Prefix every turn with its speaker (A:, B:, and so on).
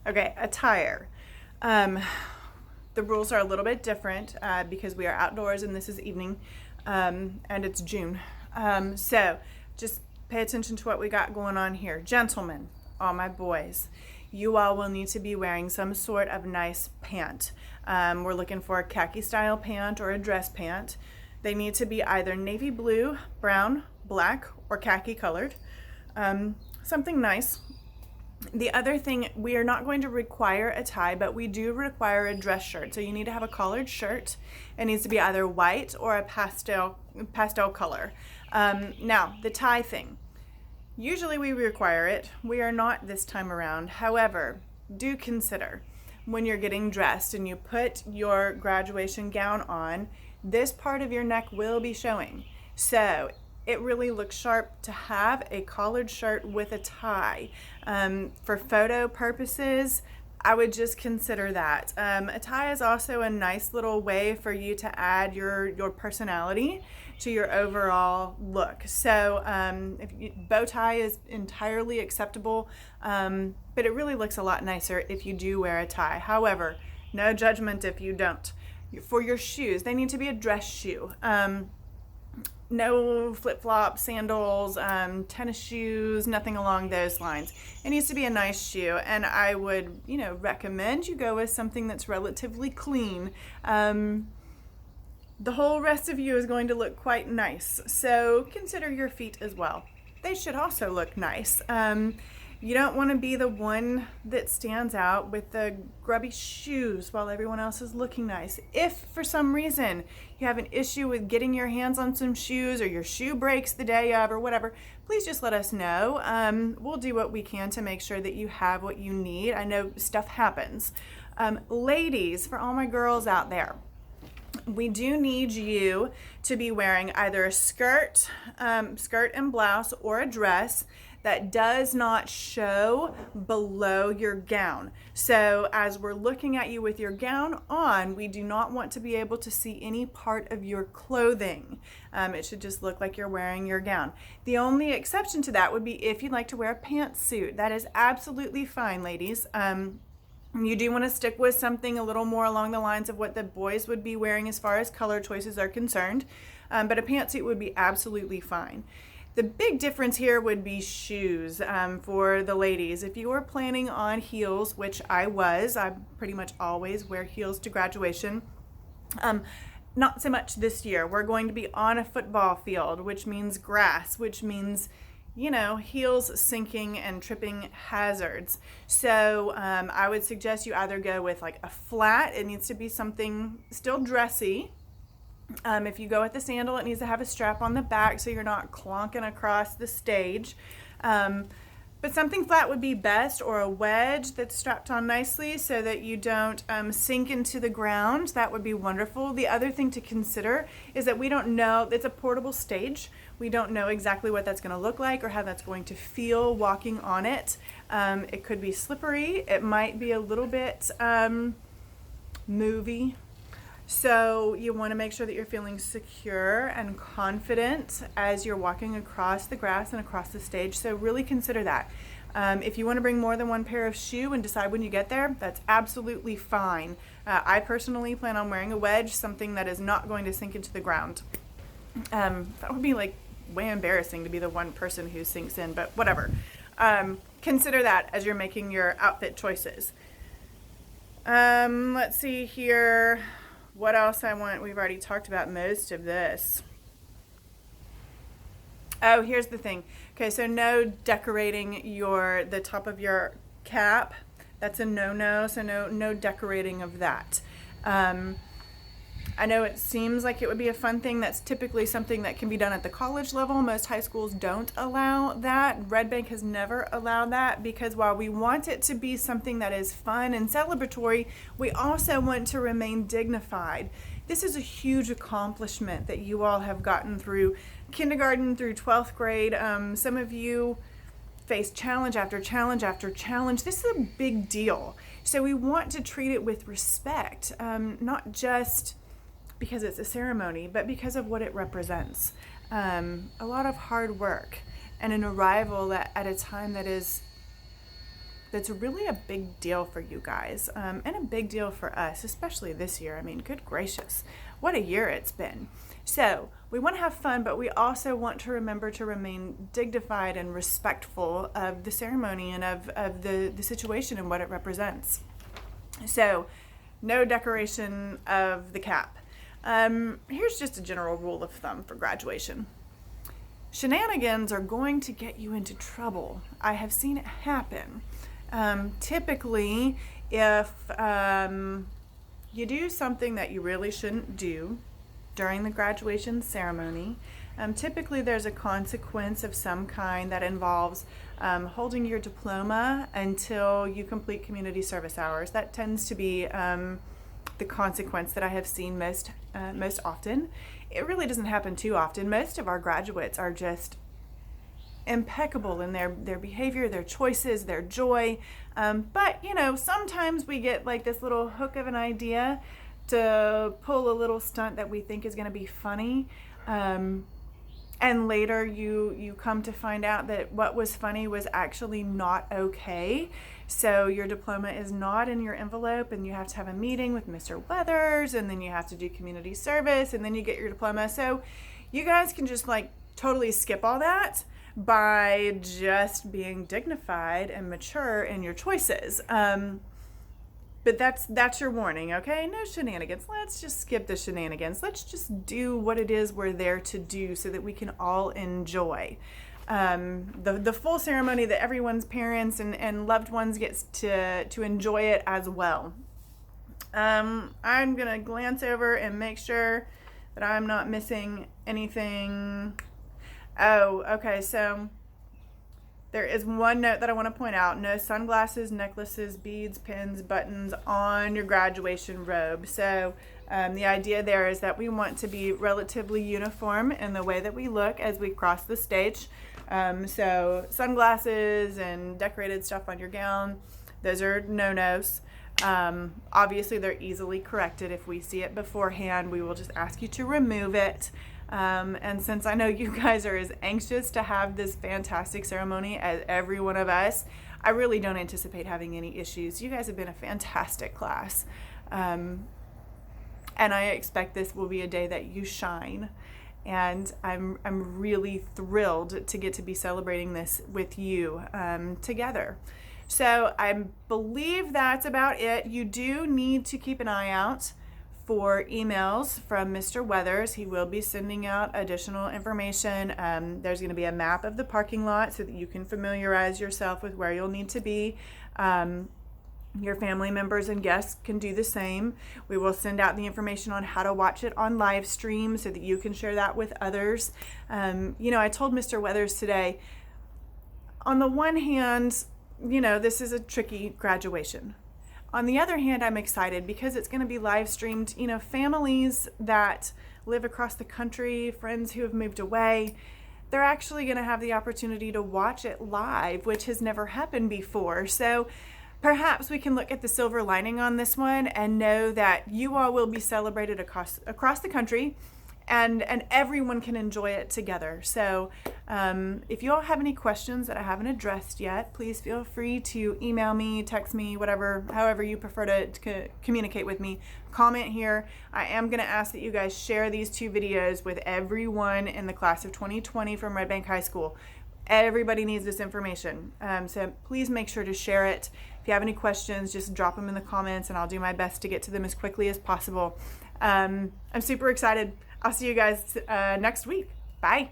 A: Okay, attire. Um, the rules are a little bit different because we are outdoors and this is evening and it's June. So just pay attention to what we got going on here. Gentlemen, all my boys, you all will need to be wearing some sort of nice pant. We're looking for a khaki style pant or a dress pant. They need to be either navy blue, brown, black, or khaki colored. Something nice. The other thing, we are not going to require a tie, but we do require a dress shirt. So you need to have a collared shirt. It needs to be either white or a pastel color. Now, the tie thing. Usually we require it. We are not this time around. However, do consider when you're getting dressed and you put your graduation gown on, this part of your neck will be showing. So it really looks sharp to have a collared shirt with a tie. For photo purposes, I would just consider that. A tie is also a nice little way for you to add your personality to your overall look. So bow tie is entirely acceptable, but it really looks a lot nicer if you do wear a tie. However, no judgment if you don't. For your shoes, they need to be a dress shoe. No flip-flops, sandals, tennis shoes, nothing along those lines. It needs to be a nice shoe, and I would, recommend you go with something that's relatively clean. The whole rest of you is going to look quite nice, so consider your feet as well. They should also look nice. You don't want to be the one that stands out with the grubby shoes while everyone else is looking nice. If for some reason you have an issue with getting your hands on some shoes or your shoe breaks the day of or whatever, please just let us know. We'll do what we can to make sure that you have what you need. I know stuff happens. Ladies, for all my girls out there, we do need you to be wearing either a skirt and blouse, or a dress that does not show below your gown. So as we're looking at you with your gown on, we do not want to be able to see any part of your clothing. It should just look like you're wearing your gown. The only exception to that would be if you'd like to wear a pantsuit. That is absolutely fine, ladies. You do want to stick with something a little more along the lines of what the boys would be wearing as far as color choices are concerned, but a pantsuit would be absolutely fine. The big difference here would be shoes for the ladies. If you were planning on heels, which I pretty much always wear heels to graduation. Not so much this year. We're going to be on a football field, which means grass, which means heels sinking and tripping hazards. So I would suggest you either go with like a flat. It needs to be something still dressy. If you go with the sandal, it needs to have a strap on the back so you're not clonking across the stage. But something flat would be best, or a wedge that's strapped on nicely so that you don't sink into the ground. That would be wonderful. The other thing to consider is that we don't know, it's a portable stage. We don't know exactly what that's going to look like or how that's going to feel walking on it. It could be slippery. It might be a little bit movie. So you want to make sure that you're feeling secure and confident as you're walking across the grass and across the stage. So really consider that. If you want to bring more than one pair of shoe and decide when you get there, that's absolutely fine. I personally plan on wearing a wedge, something that is not going to sink into the ground. That would be like way embarrassing to be the one person who sinks in, but whatever. Consider that as you're making your outfit choices. Let's see here. What else I want? We've already talked about most of this. Oh, here's the thing. Okay, so no decorating the top of your cap. That's a no-no, so no decorating of that. I know it seems like it would be a fun thing. That's typically something that can be done at the college level. Most high schools don't allow that. Red Bank has never allowed that because while we want it to be something that is fun and celebratory, we also want to remain dignified. This is a huge accomplishment that you all have gotten through kindergarten through 12th grade. Some of you face challenge after challenge after challenge. This is a big deal. So we want to treat it with respect, not just because it's a ceremony, but because of what it represents. A lot of hard work and an arrival at a time that is that's really a big deal for you guys, and a big deal for us, especially this year. I mean, good gracious, what a year it's been. So we want to have fun, but we also want to remember to remain dignified and respectful of the ceremony and of the situation and what it represents. So no decoration of the cap. Here's just a general rule of thumb for graduation. Shenanigans are going to get you into trouble. I have seen it happen. Typically, if you do something that you really shouldn't do during the graduation ceremony, typically there's a consequence of some kind that involves holding your diploma until you complete community service hours. That tends to be the consequence that I have seen most often. It really doesn't happen too often. Most of our graduates are just impeccable in their behavior, their choices, their joy. But, sometimes we get like this little hook of an idea to pull a little stunt that we think is going to be funny. And later you come to find out that what was funny was actually not okay. So your diploma is not in your envelope, and you have to have a meeting with Mr. Weathers, and then you have to do community service, and then you get your diploma. So you guys can just like totally skip all that by just being dignified and mature in your choices. But that's your warning, okay? No shenanigans. Let's just skip the shenanigans. Let's just do what it is we're there to do so that we can all enjoy the full ceremony, that everyone's parents and loved ones gets to enjoy it as well. I'm going to glance over and make sure that I'm not missing anything. Oh, okay, so there is one note that I want to point out. No sunglasses, necklaces, beads, pins, buttons on your graduation robe. So the idea there is that we want to be relatively uniform in the way that we look as we cross the stage. So sunglasses and decorated stuff on your gown, those are no-nos. Obviously, they're easily corrected. If we see it beforehand, we will just ask you to remove it. And since I know you guys are as anxious to have this fantastic ceremony as every one of us, I really don't anticipate having any issues. You guys have been a fantastic class. And I expect this will be a day that you shine. And I'm really thrilled to get to be celebrating this with you together. So I believe that's about it. You do need to keep an eye out for emails from Mr. Weathers. He will be sending out additional information. There's going to be a map of the parking lot so that you can familiarize yourself with where you'll need to be. Your family members and guests can do the same. We will send out the information on how to watch it on live stream so that you can share that with others. I told Mr. Weathers today, on the one hand, this is a tricky graduation. On the other hand, I'm excited because it's going to be live streamed. Families that live across the country, friends who have moved away, they're actually going to have the opportunity to watch it live, which has never happened before. So perhaps we can look at the silver lining on this one and know that you all will be celebrated across the country, and everyone can enjoy it together. So if you all have any questions that I haven't addressed yet, please feel free to email me, text me, however you prefer to communicate with me. Comment here. I am going to ask that you guys share these two videos with everyone in the class of 2020 from Red Bank High School. Everybody needs this information. So please make sure to share it. If you have any questions, just drop them in the comments and I'll do my best to get to them as quickly as possible. I'm super excited. I'll see you guys next week. Bye.